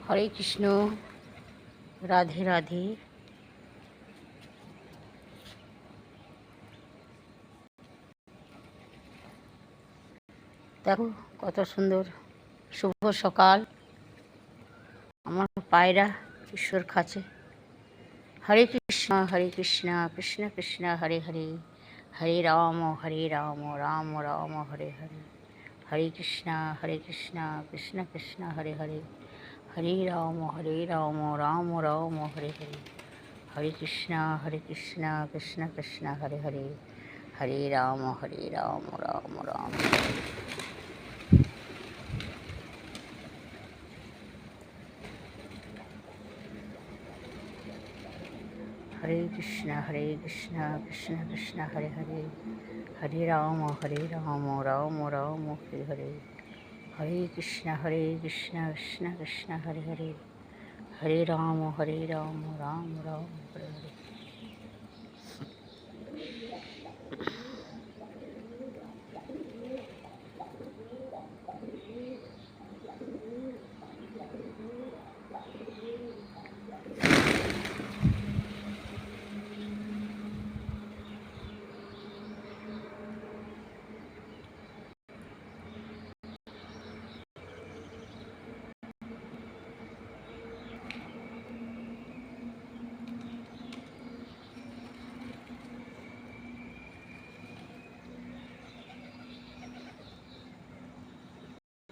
হরে কৃষ্ণ, রাধে রাধে। দেখো কত সুন্দর শুভ সকাল। আমার পায়রা ঈশ্বর খাচ্ছে। হরে কৃষ্ণ কৃষ্ণ কৃষ্ণ হরে হরে, হরে রাম রাম রাম হরে হরে। হরে কৃষ্ণ কৃষ্ণ কৃষ্ণ হরে হরে, হরে রাম রাম রাম হরে হরে। হরে কৃষ্ণ কৃষ্ণ কৃষ্ণ হরে হরে, হরে রাম রাম রাম। হরে কৃষ্ণ কৃষ্ণ কৃষ্ণ হরে হরে, হরে রাম রাম রাম হরে হরে। হরে কৃষ্ণ কৃষ্ণ কৃষ্ণ হরে হরে, হরে রাম রাম রাম হরে হরে।